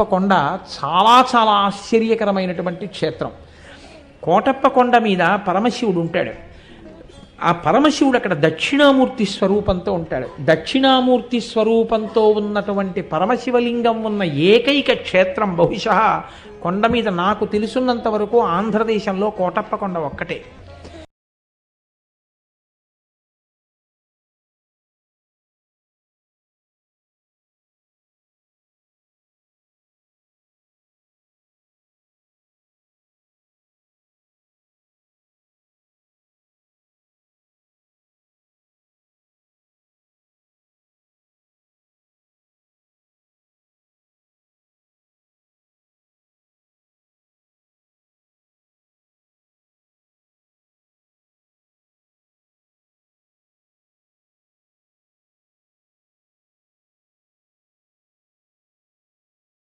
కొండ చాలా చాలా ఆశ్చర్యకరమైనటువంటి క్షేత్రం. కోటప్ప కొండ మీద పరమశివుడు ఉంటాడు. ఆ పరమశివుడు అక్కడ దక్షిణామూర్తి స్వరూపంతో ఉంటాడు. దక్షిణామూర్తి స్వరూపంతో ఉన్నటువంటి పరమశివలింగం ఉన్న ఏకైక క్షేత్రం బహుశः కొండ మీద నాకు తెలుసున్నంత వరకు ఆంధ్రదేశంలో కోటప్ప కొండ ఒక్కటే.